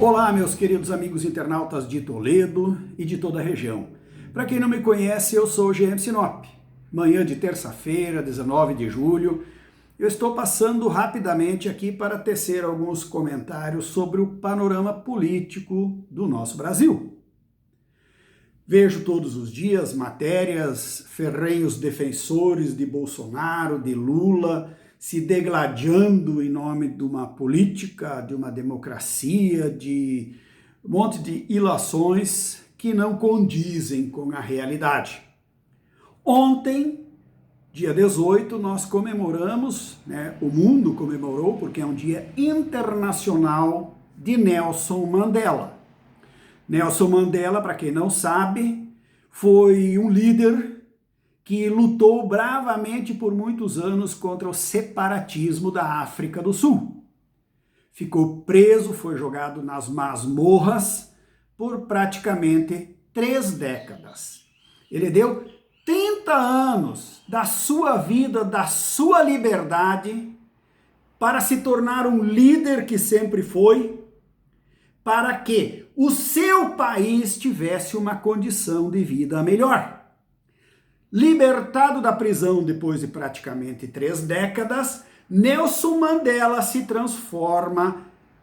Olá, meus queridos amigos internautas de Toledo e de toda a região. Para quem não me conhece, eu sou o GM Sinop. Manhã de terça-feira, 19 de julho, eu estou passando rapidamente aqui para tecer alguns comentários sobre o panorama político do nosso Brasil. Vejo todos os dias matérias, ferrenhos defensores de Bolsonaro, de Lula, se degladiando em nome de uma política, de uma democracia, de um monte de ilações que não condizem com a realidade. Ontem, dia 18, nós comemoramos, o mundo comemorou, porque é um dia internacional de Nelson Mandela. Nelson Mandela, para quem não sabe, foi um líder que lutou bravamente por muitos anos contra o separatismo da África do Sul. Ficou preso, foi jogado nas masmorras por praticamente 3 décadas. Ele deu 30 anos da sua vida, da sua liberdade, para se tornar um líder que sempre foi, para que o seu país tivesse uma condição de vida melhor. Libertado da prisão depois de praticamente 3 décadas, Nelson Mandela se transforma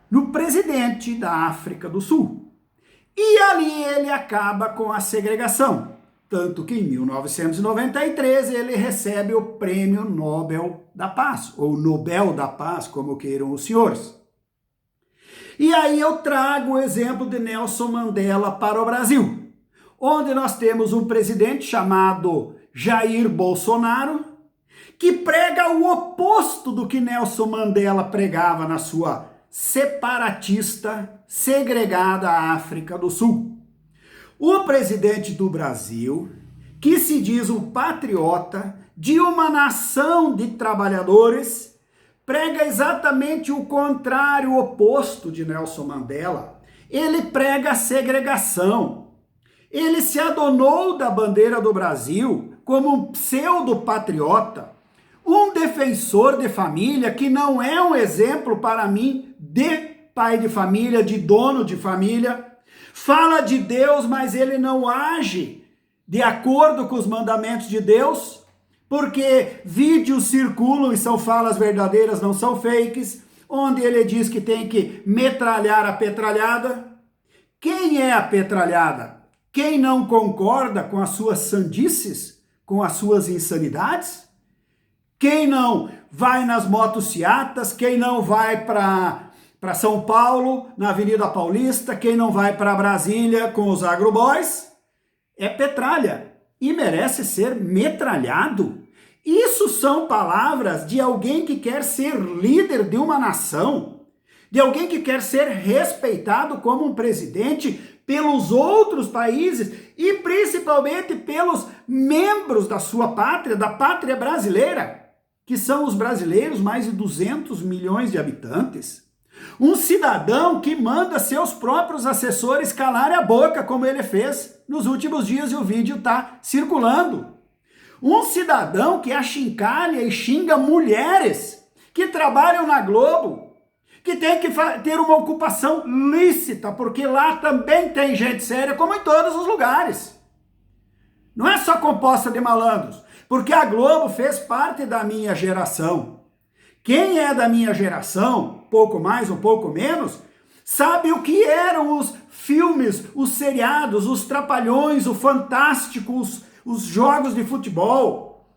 no presidente da África do Sul. E ali ele acaba com a segregação. Tanto que em 1993 ele recebe o Prêmio Nobel da Paz, ou Nobel da Paz, como queiram os senhores. E aí eu trago o exemplo de Nelson Mandela para o Brasil, onde nós temos um presidente chamado Jair Bolsonaro, que prega o oposto do que Nelson Mandela pregava na sua separatista, segregada África do Sul. O presidente do Brasil, que se diz um patriota de uma nação de trabalhadores, prega exatamente o contrário, o oposto de Nelson Mandela. Ele prega a segregação. Ele se adonou da bandeira do Brasil como um pseudo-patriota, um defensor de família que não é um exemplo para mim de pai de família, de dono de família. Fala de Deus, mas ele não age de acordo com os mandamentos de Deus, porque vídeos circulam e são falas verdadeiras, não são fakes, onde ele diz que tem que metralhar a petralhada. Quem é a petralhada? Quem não concorda com as suas sandices, com as suas insanidades? Quem não vai nas motocicletas? Quem não vai para São Paulo, na Avenida Paulista? Quem não vai para Brasília com os agroboys? É petralha e merece ser metralhado. Isso são palavras de alguém que quer ser líder de uma nação, de alguém que quer ser respeitado como um presidente pelos outros países e principalmente pelos membros da sua pátria, da pátria brasileira, que são os brasileiros, mais de 200 milhões de habitantes. Um cidadão que manda seus próprios assessores calarem a boca, como ele fez nos últimos dias e o vídeo está circulando. Um cidadão que achincalha e xinga mulheres que trabalham na Globo, que tem que ter uma ocupação lícita, porque lá também tem gente séria, como em todos os lugares. Não é só composta de malandros, porque a Globo fez parte da minha geração. Quem é da minha geração, pouco mais ou pouco menos, sabe o que eram os filmes, os seriados, os Trapalhões, o Fantástico, os jogos de futebol,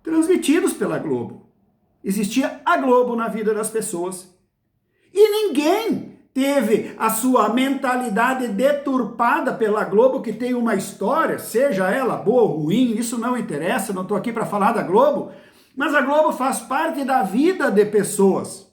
transmitidos pela Globo. Existia a Globo na vida das pessoas. E ninguém teve a sua mentalidade deturpada pela Globo, que tem uma história, seja ela boa ou ruim, isso não interessa, não estou aqui para falar da Globo, mas a Globo faz parte da vida de pessoas.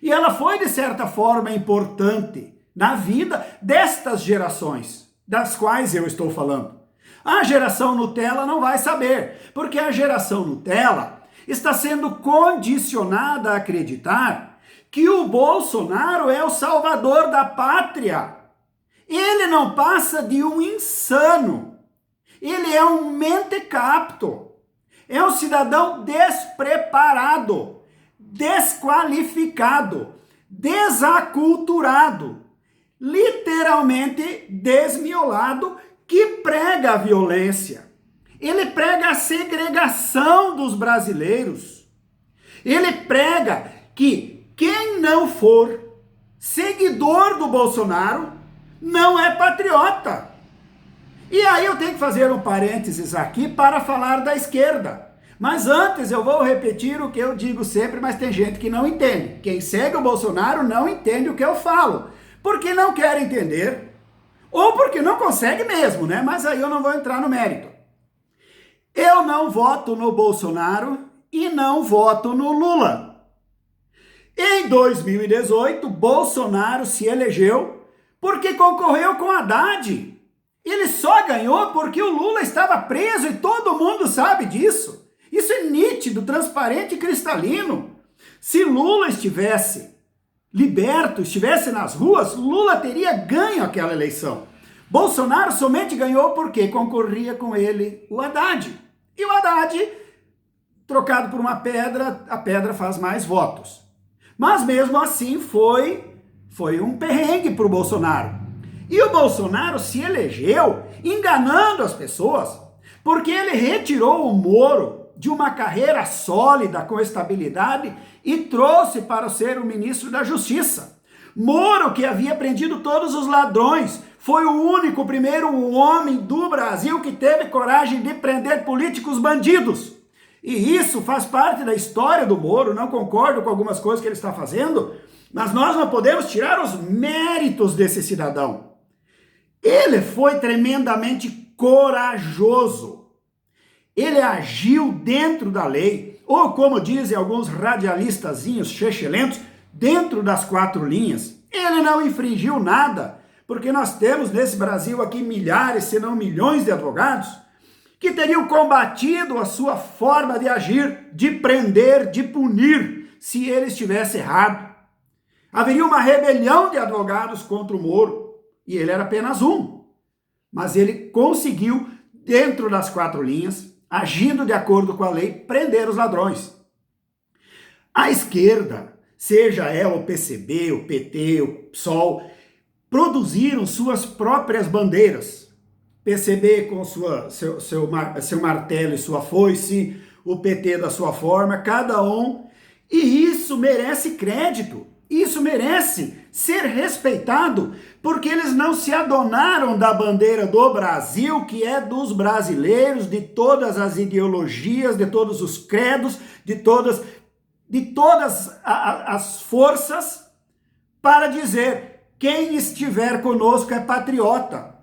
E ela foi, de certa forma, importante na vida destas gerações, das quais eu estou falando. A geração Nutella não vai saber, porque a geração Nutella está sendo condicionada a acreditar que o Bolsonaro é o salvador da pátria. Ele não passa de um insano. Ele é um mentecapto. É um cidadão despreparado, desqualificado, desaculturado. literalmente desmiolado, que prega a violência. Ele prega a segregação dos brasileiros. Ele prega que quem não for seguidor do Bolsonaro não é patriota. E aí eu tenho que fazer um parênteses aqui para falar da esquerda. Mas antes eu vou repetir o que eu digo sempre, mas tem gente que não entende. Quem segue o Bolsonaro não entende o que eu falo, porque não quer entender, ou porque não consegue mesmo, né? Mas aí eu não vou entrar no mérito. Eu não voto no Bolsonaro e não voto no Lula. Em 2018, Bolsonaro se elegeu porque concorreu com Haddad. Ele só ganhou porque o Lula estava preso e todo mundo sabe disso. Isso é nítido, transparente e cristalino. Se Lula estivesse liberto, estivesse nas ruas, Lula teria ganho aquela eleição. Bolsonaro somente ganhou porque concorria com ele o Haddad. E o Haddad, trocado por uma pedra, a pedra faz mais votos. Mas mesmo assim foi um perrengue para o Bolsonaro. E o Bolsonaro se elegeu enganando as pessoas, porque ele retirou o Moro de uma carreira sólida com estabilidade e trouxe para ser o ministro da Justiça. Moro, que havia prendido todos os ladrões, foi o primeiro homem do Brasil que teve coragem de prender políticos bandidos. E isso faz parte da história do Moro, não concordo com algumas coisas que ele está fazendo, mas nós não podemos tirar os méritos desse cidadão. Ele foi tremendamente corajoso. Ele agiu dentro da lei, ou como dizem alguns radialistazinhos chechelentos, dentro das 4 linhas. Ele não infringiu nada, porque nós temos nesse Brasil aqui milhares, se não milhões de advogados, que teriam combatido a sua forma de agir, de prender, de punir, se ele estivesse errado. Haveria uma rebelião de advogados contra o Moro, e ele era apenas um. Mas ele conseguiu, dentro das 4 linhas, agindo de acordo com a lei, prender os ladrões. A esquerda, seja ela o PCB, o PT, o PSOL, produziram suas próprias bandeiras. PCB com seu martelo e sua foice, o PT da sua forma, cada um. E isso merece crédito, isso merece ser respeitado, porque eles não se adonaram da bandeira do Brasil, que é dos brasileiros, de todas as ideologias, de todos os credos, de todas as forças, para dizer: quem estiver conosco é patriota.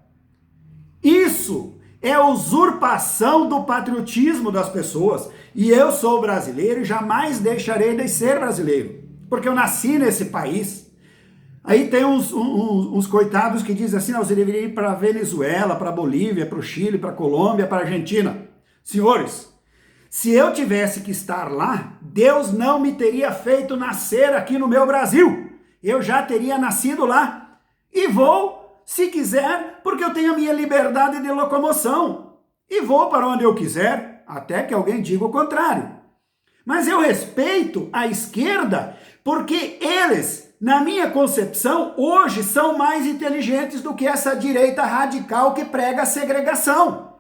Isso é usurpação do patriotismo das pessoas. E eu sou brasileiro e jamais deixarei de ser brasileiro, porque eu nasci nesse país. Aí tem uns coitados que dizem assim: não, você deveria ir para a Venezuela, para a Bolívia, para o Chile, para a Colômbia, para a Argentina. Senhores, se eu tivesse que estar lá, Deus não me teria feito nascer aqui no meu Brasil. Eu já teria nascido lá. E vou, se quiser, porque eu tenho a minha liberdade de locomoção. E vou para onde eu quiser, até que alguém diga o contrário. Mas eu respeito a esquerda, porque eles, na minha concepção, hoje são mais inteligentes do que essa direita radical que prega a segregação,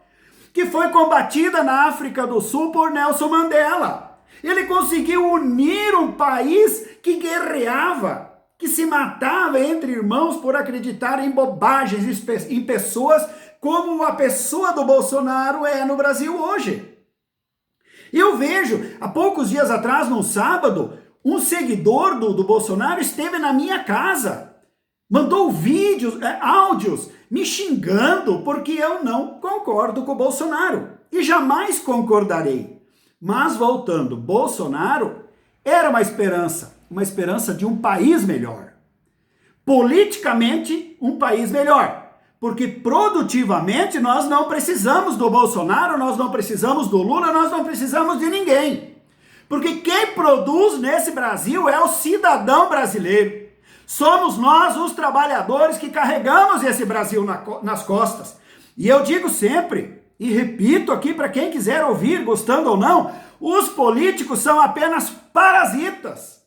que foi combatida na África do Sul por Nelson Mandela. Ele conseguiu unir um país que guerreava, que se matava entre irmãos por acreditar em bobagens, em pessoas como a pessoa do Bolsonaro é no Brasil hoje. Eu vejo, há poucos dias atrás, num sábado, um seguidor do Bolsonaro esteve na minha casa, mandou vídeos, áudios, me xingando porque eu não concordo com o Bolsonaro. E jamais concordarei. Mas voltando, Bolsonaro era uma esperança de um país melhor. Politicamente, um país melhor. Porque produtivamente nós não precisamos do Bolsonaro, nós não precisamos do Lula, nós não precisamos de ninguém. Porque quem produz nesse Brasil é o cidadão brasileiro. Somos nós, os trabalhadores, que carregamos esse Brasil nas costas. E eu digo sempre, e repito aqui para quem quiser ouvir, gostando ou não, os políticos são apenas parasitas.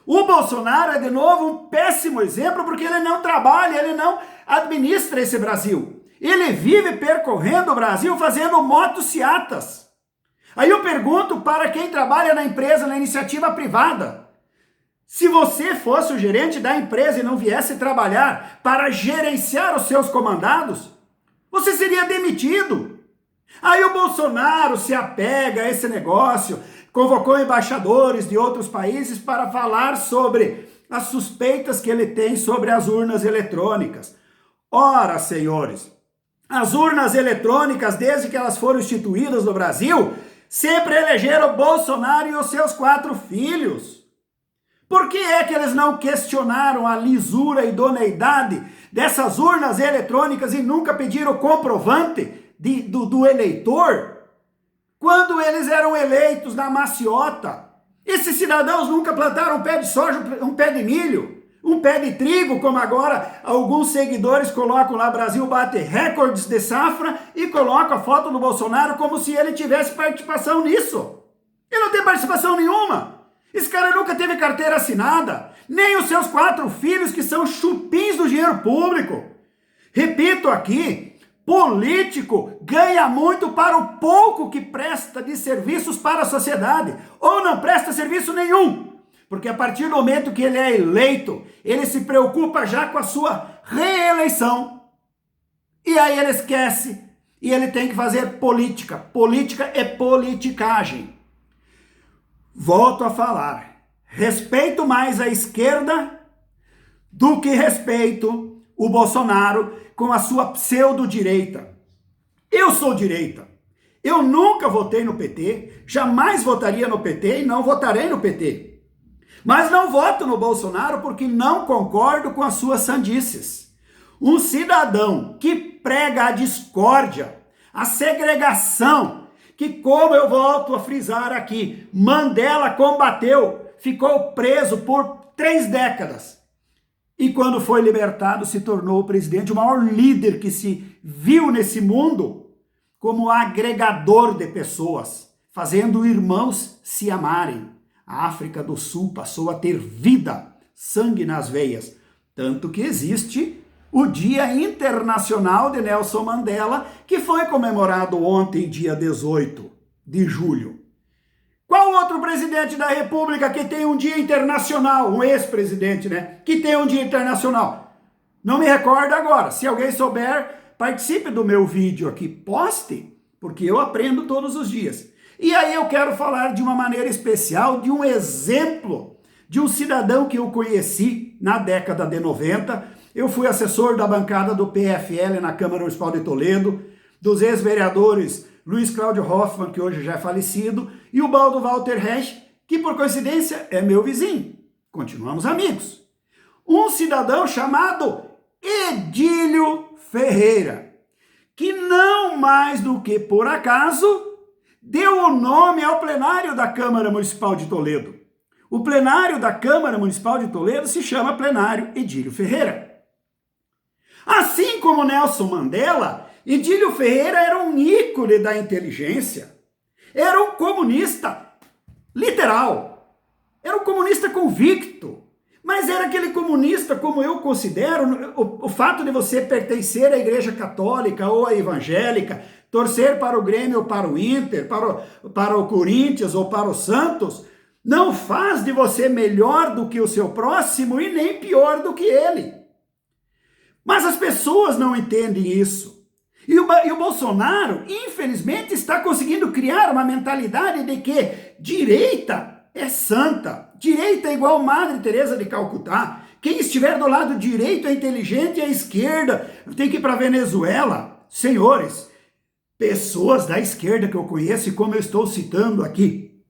O Bolsonaro é, de novo, um péssimo exemplo porque ele não trabalha, ele não administra esse Brasil. Ele vive percorrendo o Brasil fazendo motociatas. Aí eu pergunto para quem trabalha na empresa, na iniciativa privada, se você fosse o gerente da empresa e não viesse trabalhar para gerenciar os seus comandados, você seria demitido. Aí o Bolsonaro se apega a esse negócio, convocou embaixadores de outros países para falar sobre as suspeitas que ele tem sobre as urnas eletrônicas. Ora, senhores, as urnas eletrônicas, desde que elas foram instituídas no Brasil, sempre elegeram Bolsonaro e os seus 4 filhos. Por que é que eles não questionaram a lisura e idoneidade dessas urnas eletrônicas e nunca pediram comprovante do eleitor? Quando eles eram eleitos na maciota, esses cidadãos nunca plantaram um pé de soja, um pé de milho, um pé de trigo, como agora alguns seguidores colocam lá, Brasil bate recordes de safra e colocam a foto do Bolsonaro como se ele tivesse participação nisso. Ele não tem participação nenhuma. Esse cara nunca teve carteira assinada, nem os seus 4 filhos que são chupins do dinheiro público. Repito aqui, político ganha muito para o pouco que presta de serviços para a sociedade, ou não presta serviço nenhum, porque a partir do momento que ele é eleito, ele se preocupa já com a sua reeleição, e aí ele esquece, e ele tem que fazer política. Política é politicagem. Volto a falar, respeito mais a esquerda do que respeito o Bolsonaro com a sua pseudo-direita. Eu sou direita. Eu nunca votei no PT, jamais votaria no PT e não votarei no PT. Mas não voto no Bolsonaro porque não concordo com as suas sandices. Um cidadão que prega a discórdia, a segregação, que, como eu volto a frisar aqui, Mandela combateu, ficou preso por 3 décadas. E quando foi libertado, se tornou o presidente, o maior líder que se viu nesse mundo como agregador de pessoas, fazendo irmãos se amarem. A África do Sul passou a ter vida, sangue nas veias. Tanto que existe o Dia Internacional de Nelson Mandela, que foi comemorado ontem, dia 18 de julho. Qual outro presidente da República que tem um dia internacional, um ex-presidente, né, que tem um dia internacional? Não me recordo agora. Se alguém souber, participe do meu vídeo aqui, poste, porque eu aprendo todos os dias. E aí eu quero falar de uma maneira especial, de um exemplo de um cidadão que eu conheci na década de 90. Eu fui assessor da bancada do PFL na Câmara Municipal de Toledo, dos ex-vereadores Luiz Cláudio Hoffmann, que hoje já é falecido, e o Baldo Walter Resch, que por coincidência é meu vizinho. Continuamos amigos. Um cidadão chamado Edílio Ferreira, que não mais do que por acaso deu o nome ao plenário da Câmara Municipal de Toledo. O plenário da Câmara Municipal de Toledo se chama Plenário Edílio Ferreira. Assim como Nelson Mandela, Edílio Ferreira era um ícone da inteligência, era um comunista literal, era um comunista convicto, mas era aquele comunista, como eu considero, o fato de você pertencer à Igreja Católica ou à Evangélica, torcer para o Grêmio ou para o Inter, para o Corinthians ou para o Santos, não faz de você melhor do que o seu próximo e nem pior do que ele. Mas as pessoas não entendem isso. E o Bolsonaro, infelizmente, está conseguindo criar uma mentalidade de que direita é santa, direita é igual Madre Teresa de Calcutá. Quem estiver do lado direito é inteligente e a esquerda tem que ir para a Venezuela. Senhores, pessoas da esquerda que eu conheço, e como eu estou citando aqui,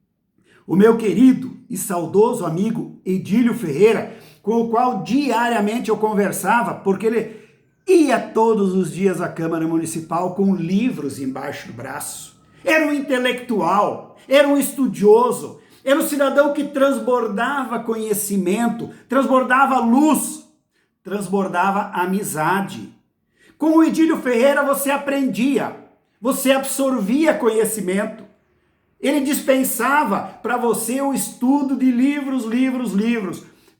o meu querido e saudoso amigo Edílio Ferreira, com o qual diariamente eu conversava, porque ele ia todos os dias à Câmara Municipal com livros embaixo do braço. Era um intelectual, era um estudioso, era um cidadão que transbordava conhecimento, transbordava luz, transbordava amizade. Com o Edílio Ferreira você aprendia, você absorvia conhecimento. Ele dispensava para você o estudo de livros,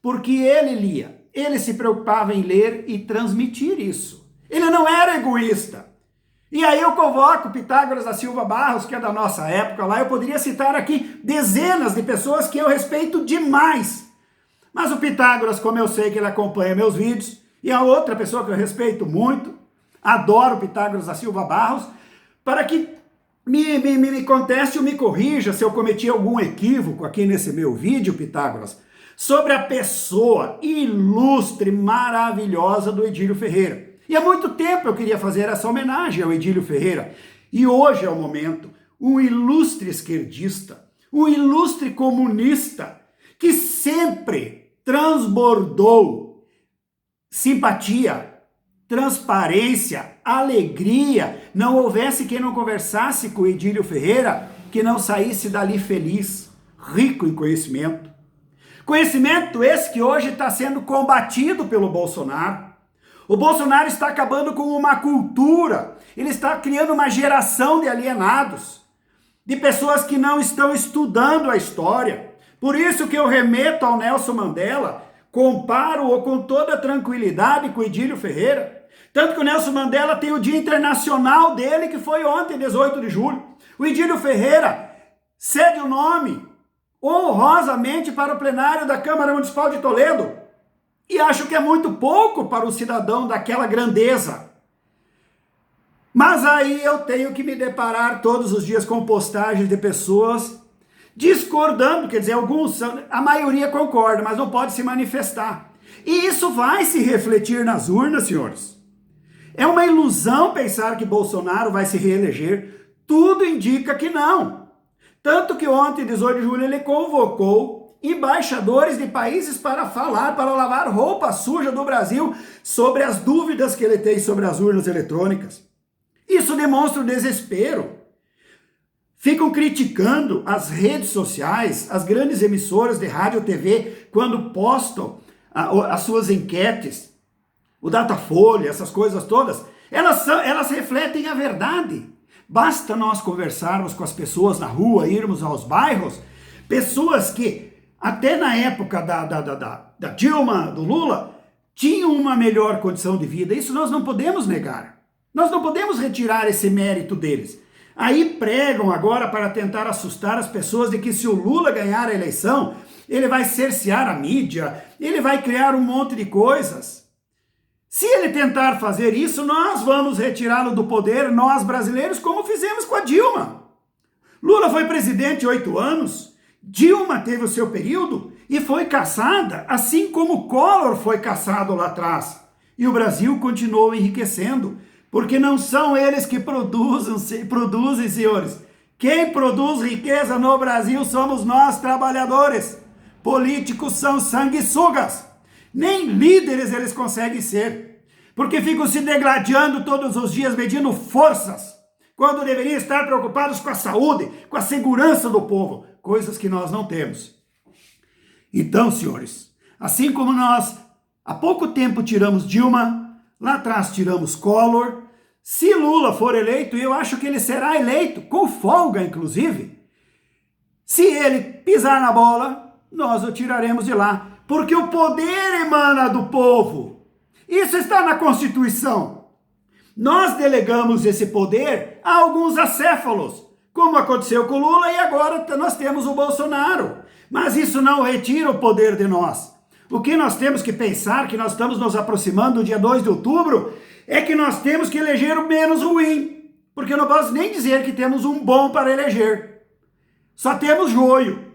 porque ele lia. Ele se preocupava em ler e transmitir isso. Ele não era egoísta. E aí eu convoco Pitágoras da Silva Barros, que é da nossa época lá, eu poderia citar aqui dezenas de pessoas que eu respeito demais. Mas o Pitágoras, como eu sei que ele acompanha meus vídeos, e a outra pessoa que eu respeito muito, adoro Pitágoras da Silva Barros, para que me conteste ou me corrija se eu cometi algum equívoco aqui nesse meu vídeo, Pitágoras, sobre a pessoa ilustre, maravilhosa do Edílio Ferreira. E há muito tempo eu queria fazer essa homenagem ao Edílio Ferreira. E hoje é o momento. Um ilustre esquerdista, um ilustre comunista, que sempre transbordou simpatia, transparência, alegria. Não houvesse quem não conversasse com o Edílio Ferreira que não saísse dali feliz, rico em conhecimento. Conhecimento esse que hoje está sendo combatido pelo Bolsonaro. O Bolsonaro está acabando com uma cultura, ele está criando uma geração de alienados, de pessoas que não estão estudando a história. Por isso que eu remeto ao Nelson Mandela, comparo-o com toda tranquilidade com o Edílio Ferreira. Tanto que o Nelson Mandela tem o Dia Internacional dele, que foi ontem, 18 de julho. O Edílio Ferreira cede o nome honrosamente para o plenário da Câmara Municipal de Toledo. E acho que é muito pouco para o cidadão daquela grandeza. Mas aí eu tenho que me deparar todos os dias com postagens de pessoas discordando, quer dizer, alguns, a maioria concorda, mas não pode se manifestar. E isso vai se refletir nas urnas, senhores. É uma ilusão pensar que Bolsonaro vai se reeleger. Tudo indica que não. Tanto que ontem, 18 de julho, ele convocou embaixadores de países para falar, para lavar roupa suja do Brasil sobre as dúvidas que ele tem sobre as urnas eletrônicas. Isso demonstra o desespero. Ficam criticando as redes sociais, as grandes emissoras de rádio e TV, quando postam as suas enquetes, o Datafolha, essas coisas todas, elas refletem a verdade. Basta nós conversarmos com as pessoas na rua, irmos aos bairros, pessoas que até na época da Dilma, do Lula, tinham uma melhor condição de vida. Isso nós não podemos negar. Nós não podemos retirar esse mérito deles. Aí pregam agora para tentar assustar as pessoas de que se o Lula ganhar a eleição, ele vai cercear a mídia, ele vai criar um monte de coisas. Se ele tentar fazer isso, nós vamos retirá-lo do poder, nós brasileiros, como fizemos com a Dilma. Lula foi presidente 8 anos, Dilma teve o seu período e foi caçada, assim como Collor foi caçado lá atrás. E o Brasil continuou enriquecendo, porque não são eles que produzem, senhores. Quem produz riqueza no Brasil somos nós, trabalhadores. Políticos são sanguessugas. Nem líderes eles conseguem ser, porque ficam se degladiando todos os dias, medindo forças, quando deveriam estar preocupados com a saúde, com a segurança do povo, coisas que nós não temos. Então, senhores, assim como nós há pouco tempo tiramos Dilma, lá atrás tiramos Collor, se Lula for eleito, e eu acho que ele será eleito, com folga inclusive, se ele pisar na bola, nós o tiraremos de lá, porque o poder emana do povo. Isso está na Constituição. Nós delegamos esse poder a alguns acéfalos, como aconteceu com o Lula e agora nós temos o Bolsonaro. Mas isso não retira o poder de nós. O que nós temos que pensar, que nós estamos nos aproximando do dia 2 de outubro, é que nós temos que eleger o menos ruim. Porque eu não posso nem dizer que temos um bom para eleger. Só temos joio.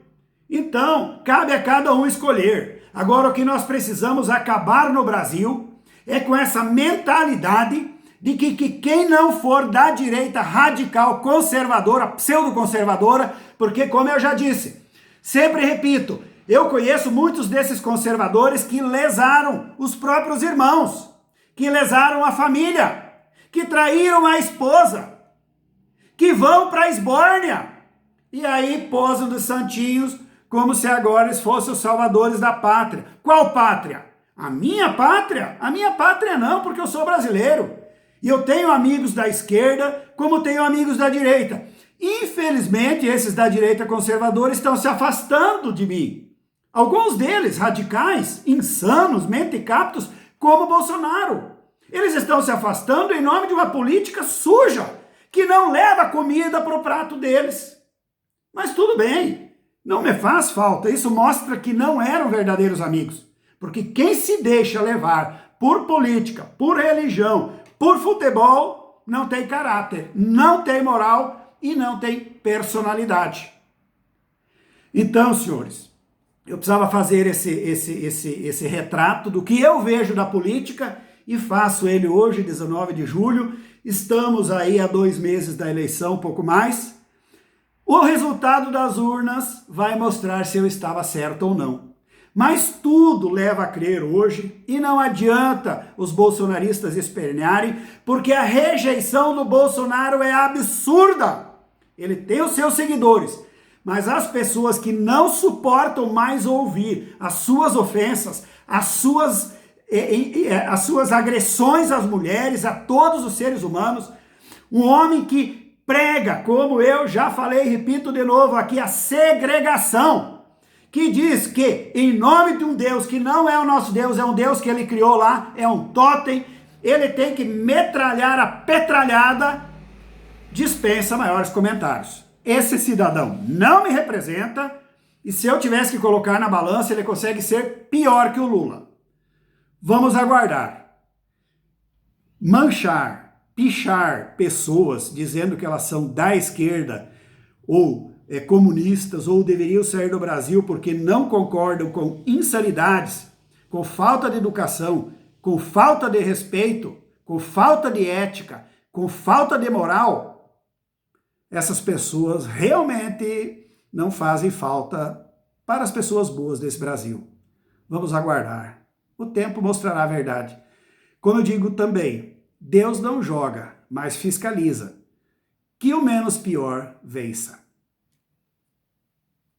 Então, cabe a cada um escolher. Agora, o que nós precisamos acabar no Brasil é com essa mentalidade de que quem não for da direita radical, conservadora, pseudo-conservadora, porque, como eu já disse, sempre repito, eu conheço muitos desses conservadores que lesaram os próprios irmãos, que lesaram a família, que traíram a esposa, que vão para a esbórnia, e aí posam de santinhos, como se agora eles fossem os salvadores da pátria. Qual pátria? A minha pátria? A minha pátria não, porque eu sou brasileiro. E eu tenho amigos da esquerda, como tenho amigos da direita. Infelizmente, esses da direita conservadora estão se afastando de mim. Alguns deles, radicais, insanos, mentecaptos, como Bolsonaro. Eles estão se afastando em nome de uma política suja, que não leva comida para o prato deles. Mas tudo bem, não me faz falta. Isso mostra que não eram verdadeiros amigos. Porque quem se deixa levar por política, por religião, por futebol, não tem caráter, não tem moral e não tem personalidade. Então, senhores, eu precisava fazer esse retrato do que eu vejo da política e faço ele hoje, 19 de julho. Estamos aí a 2 meses da eleição, um pouco mais. O resultado das urnas vai mostrar se eu estava certo ou não. Mas tudo leva a crer hoje, e não adianta os bolsonaristas espernearem, porque a rejeição do Bolsonaro é absurda. Ele tem os seus seguidores, mas as pessoas que não suportam mais ouvir as suas ofensas, as suas agressões às mulheres, a todos os seres humanos, um homem que prega, como eu já falei e repito de novo aqui, a segregação, que diz que em nome de um Deus que não é o nosso Deus, é um Deus que ele criou lá, é um totem, ele tem que metralhar a petralhada, dispensa maiores comentários. Esse cidadão não me representa, e se eu tivesse que colocar na balança, ele consegue ser pior que o Lula. Vamos aguardar. Manchar, pichar pessoas dizendo que elas são da esquerda ou comunistas ou deveriam sair do Brasil porque não concordam com insanidades, com falta de educação, com falta de respeito, com falta de ética, com falta de moral, essas pessoas realmente não fazem falta para as pessoas boas desse Brasil. Vamos aguardar. O tempo mostrará a verdade. Como eu digo também, Deus não joga, mas fiscaliza. Que o menos pior vença.